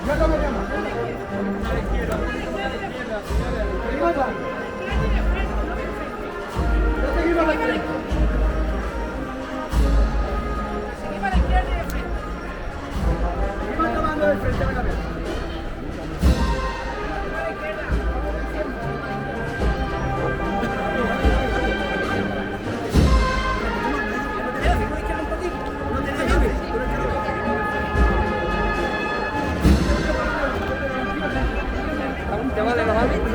Ya lo veremos. A la izquierda. Seguimos dando. Ya seguimos a la izquierda. Seguimos a la izquierda y de frente. Seguimos tomando de frente a la cabeza. ¿Te vale los hábitos?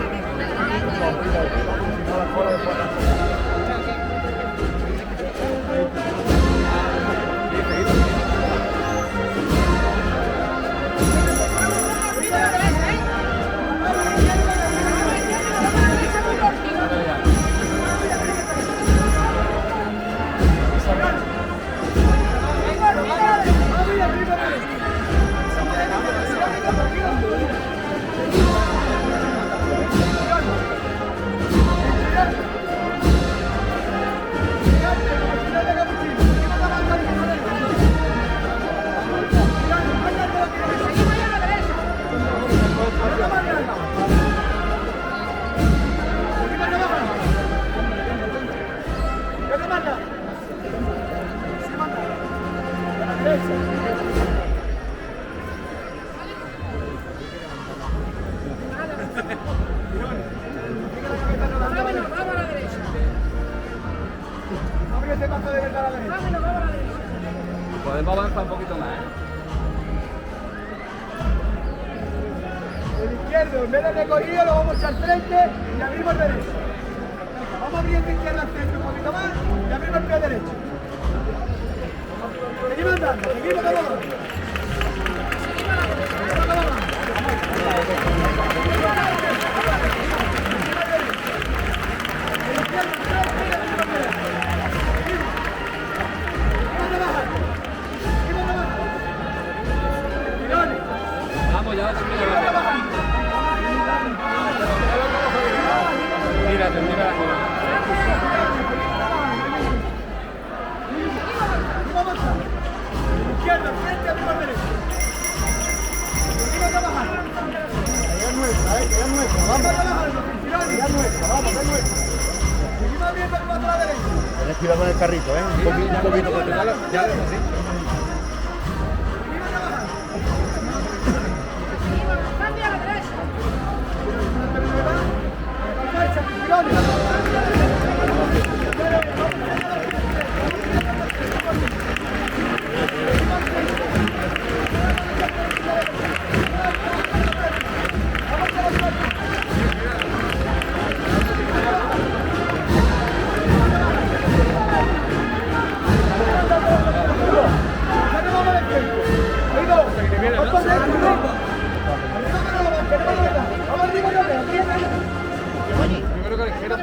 Podemos avanzar un poquito más, El izquierdo, en vez de recogido, lo vamos al frente y abrimos el derecho. Vamos abriendo izquierda al centro un poquito más y abrimos el pie derecho. Seguimos andando, seguimos todo abajo. Vamos, ya mírate, mira. Izquierda, frente, arriba, derecho. Seguimos trabajando. Ya es nuestra, ya es nuestra. Vamos trabajando, ya es nuestra, vamos, ya es nuestra. Seguimos abriendo el paso a la derecha. Tienes cuidado con el carrito, ¿eh? Un poquito, porque ya lo hemos visto. Seguimos trabajando. Cambia a la derecha. Marcha, tirones. Primero que la izquierda.